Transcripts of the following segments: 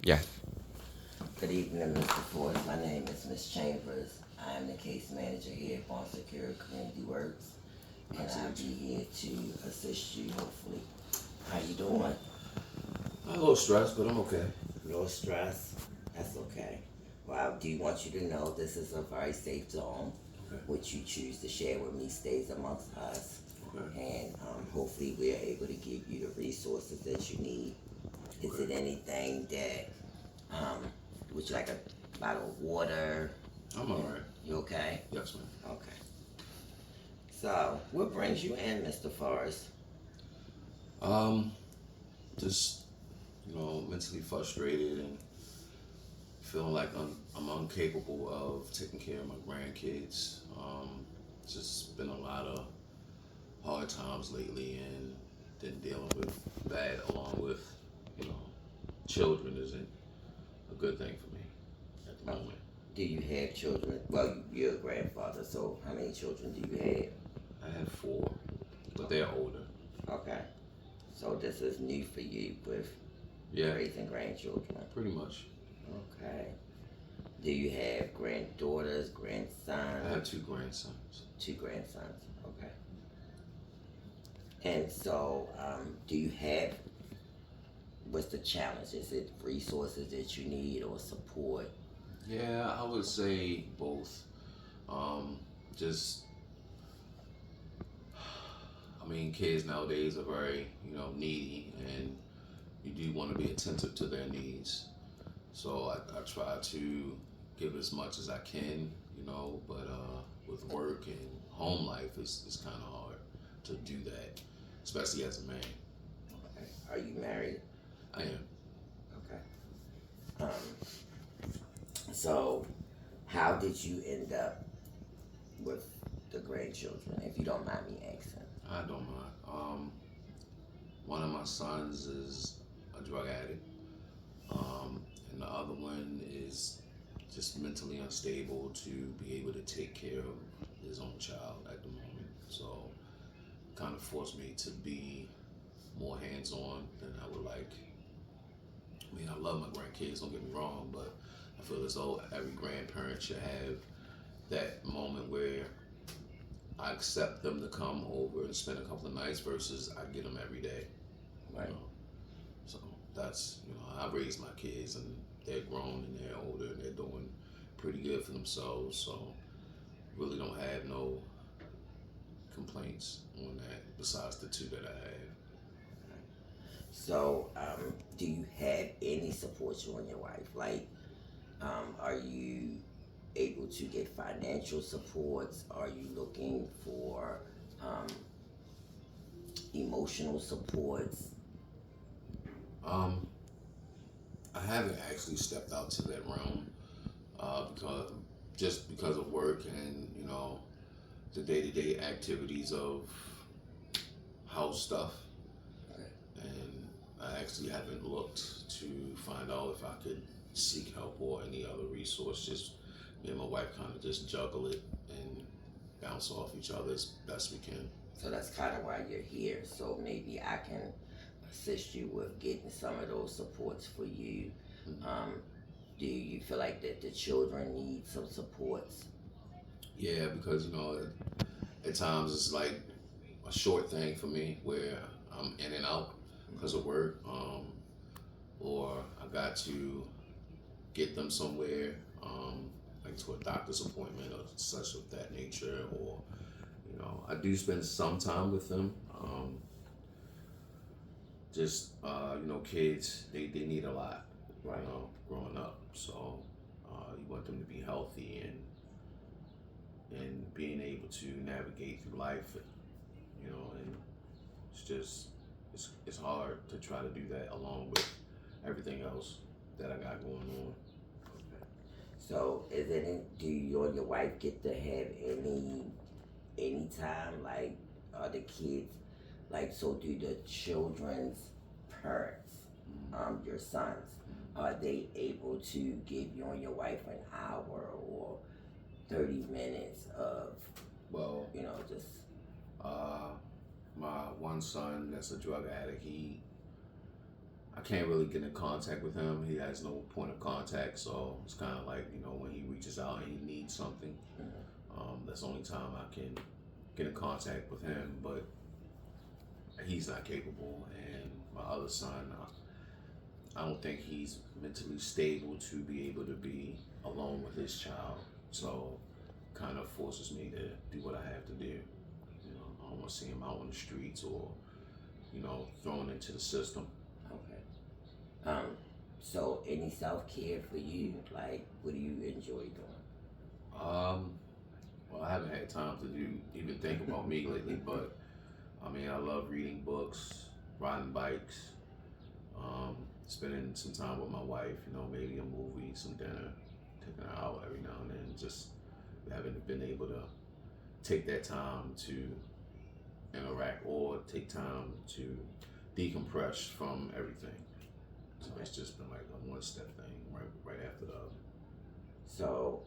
Yes. Good evening, Mr. Ford. My name is Miss Chambers. I am the case manager here at Bon Secure Community Works, and I'll be here to assist you, hopefully. How you doing? I'm a little stressed, but I'm okay. No stress? That's okay. Well, I do want you to know this is a very safe zone. Okay. What you choose to share with me stays amongst us. Okay. And hopefully we're able to give you the resources that you need. Is it anything that, um, would you like a bottle of water? I'm alright. You okay? Yes, ma'am. Okay. So, what brings you in, Mr. Forrest? Um, just mentally frustrated and feeling like I'm incapable of taking care of my grandkids. Just been a lot of hard times lately, and then dealing with that along with you know children isn't a good thing for me at the moment. Do you have children? Well, you're a grandfather, so how many children do you have? I have four, but they're older. Okay. So this is new for you with Yeah, raising grandchildren. pretty much. Okay. Do you have granddaughters, I grandsons? have two grandsons. Two grandsons. Okay. And so, do you have, what's the challenge? Is it resources that you need or support? Yeah, I would say both. Just, I mean, kids nowadays are very, needy, and you do want to be attentive to their needs. So I try to give as much as I can, but with work and home life, it's kind of hard to do that, especially as a man. Okay. Are you married? I am. Okay. So, how did you end up with the grandchildren, if you don't mind me asking? I don't mind. One of my sons is a drug addict. And the other one is just mentally unstable to be able to take care of his own child at the moment. So, kind of forced me to be more hands-on than I would like. I mean, I love my grandkids, don't get me wrong, but I feel as though every grandparent should have that moment where I accept them to come over and spend a couple of nights versus I get them every day. Right. So that's, I raised my kids and they're grown and they're older and they're doing pretty good for themselves. So really don't have no complaints on that besides the two that I have. So, do you have any support you and your wife? Like, are you able to get financial supports? Are you looking for emotional supports? Um, I haven't actually stepped out to that realm because of work and the day-to-day activities of house stuff. And I actually haven't looked to find out if I could seek help or any other resource. Just me and my wife kind of just juggle it and bounce off each other as best we can. So that's kind of why you're here. So maybe I can assist you with getting some of those supports for you. Mm-hmm. Do you feel like that the children need some supports? Yeah, because at times it's like a short thing for me where I'm in and out because of work, or I got to get them somewhere, like to a doctor's appointment or such of that nature, or I do spend some time with them. Just kids they need a lot, Right. growing up. So you want them to be healthy and being able to navigate through life, and it's just it's hard to try to do that along with everything else that I got going on. So, do you and your wife get to have any time, like, are the kids, like, so do the children's parents, your sons, are they able to give you and your wife an hour or 30 minutes of, Well, just, my one son that's a drug addict, I can't really get in contact with him. He has no point of contact, so it's kind of like, when he reaches out and he needs something, that's the only time I can get in contact with him. But he's not capable, and my other son, I don't think he's mentally stable to be able to be alone with his child. So, kind of forces me to do what I have to do. I don't want to see him out on the streets or thrown into the system. Okay. So any self care for you? Like, what do you enjoy doing? Well, I haven't had time to even think about me lately, but I mean, I love reading books, riding bikes, spending some time with my wife. Maybe a movie, some dinner, taking her out every now and then. Just haven't been able to take that time to interact or take time to decompress from everything. So it's just been like a one-step thing, right after the other. So,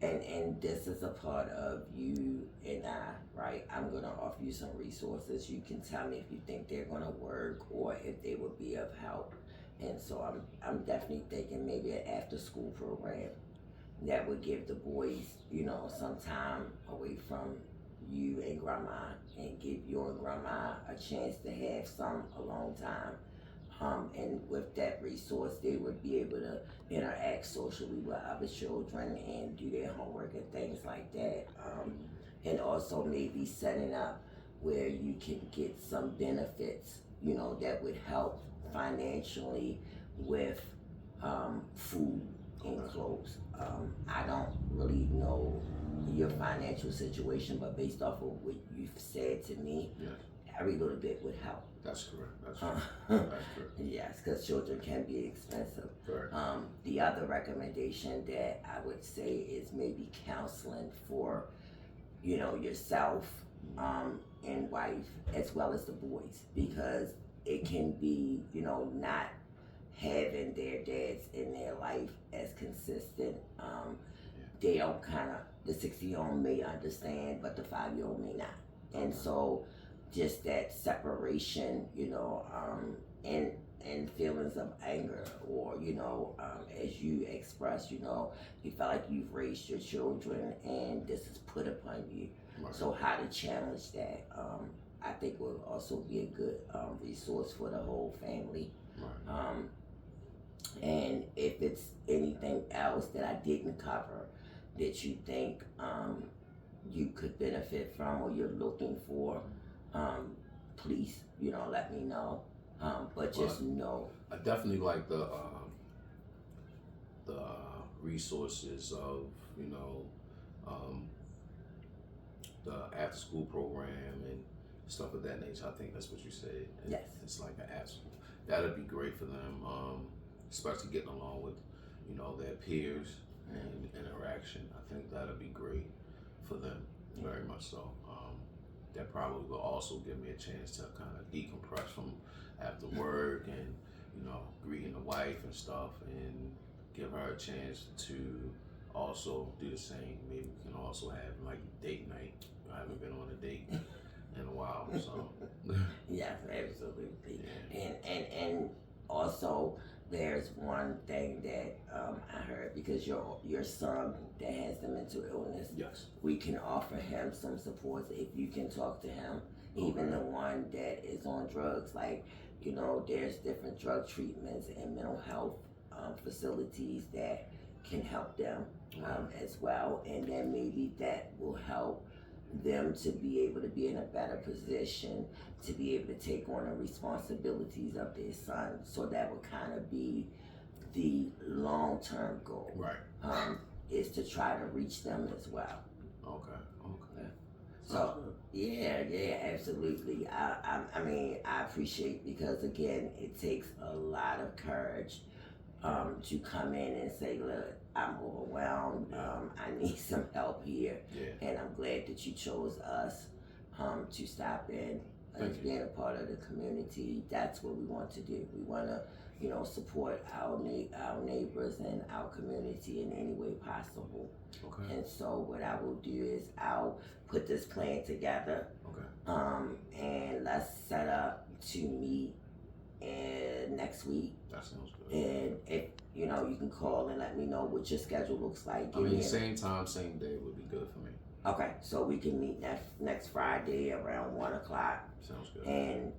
and this is a part of you and I, right? I'm gonna offer you some resources. You can tell me if you think they're gonna work or if they would be of help. And so I'm definitely thinking maybe an after-school program that would give the boys, some time away from you and grandma, and give you and grandma a chance to have some alone time. And with that resource, they would be able to interact socially with other children and do their homework and things like that. And also maybe setting up where you can get some benefits, that would help financially with food and clothes. I don't really know your financial situation, but based off of what you've said to me, Yeah. every little bit would help. That's correct. That's correct. Yes, because children can be expensive. Correct. The other recommendation that I would say is maybe counseling for, yourself and wife as well as the boys, because it can be, not having their dads in their life as consistent. They don't the 60-year-old may understand, but the 5-year-old may not. And so just that separation, and feelings of anger, or as you express, you feel like you've raised your children and this is put upon you. Right. So how to challenge that, I think will also be a good resource for the whole family. Right. And if it's anything else that I didn't cover that you think you could benefit from or you're looking for, please, let me know. But just know. I definitely like the resources of, the after school program and stuff of that nature. I think that's what you said. Yes. It's like an after school. That'd be great for them, especially getting along with, their peers and interaction. I think that'd be great for them, very much so. That probably will also give me a chance to kind of decompress from after work and, greeting the wife and stuff, and give her a chance to also do the same. Maybe we can also have like date night. I haven't been on a date in a while, so. Yes, absolutely. Yeah. And also there's one thing that I heard, because your son that has the mental illness, Yes. we can offer him some support if you can talk to him. Even the one that is on drugs, like, there's different drug treatments and mental health facilities that can help them as well, and then maybe that will help them to be able to be in a better position to be able to take on the responsibilities of their son. So that would kind of be the long-term goal. Right. Is to try to reach them as well. Okay. So yeah, absolutely. I mean, I appreciate, because again, it takes a lot of courage to come in and say, look, I'm overwhelmed. I need some help here. Yeah. And I'm glad that you chose us to stop in as being a part of the community. That's what we want to do. We want to, support our neighbors and our community in any way possible. Okay. And so what I will do is I'll put this plan together. Okay. And let's set up to meet and next week. That sounds good. And if you know, you can call and let me know what your schedule looks like. I mean, same time, same day would be good for me. Okay, so we can meet next Friday around 1 o'clock. Sounds good. And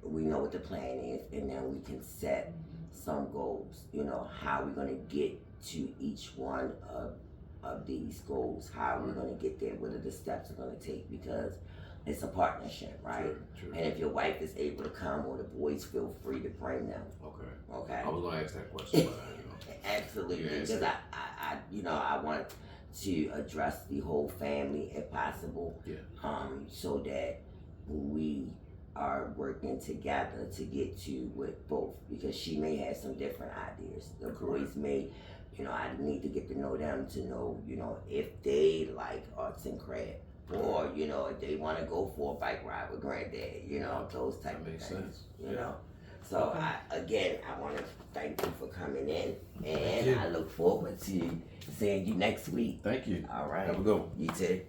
we know what the plan is, and then we can set some goals. You know, how we're gonna get to each one of these goals. How we're gonna get there. What are the steps we're gonna take? Because it's a partnership, right? True. And if your wife is able to come, or the boys, feel free to bring them. Okay. Okay. I was gonna ask that question, but Absolutely, because I want to address the whole family if possible. Yeah. So that we are working together to get to with both, because she may have some different ideas. The boys may, you know, I need to get to know them to know, you know, if they like arts and craft, or you know, if they want to go for a bike ride with granddad, you know, those type of things. Sense. You know. So I want to thank you for coming in, and I look forward to seeing you next week. Thank you. All right. Have a good one. You too.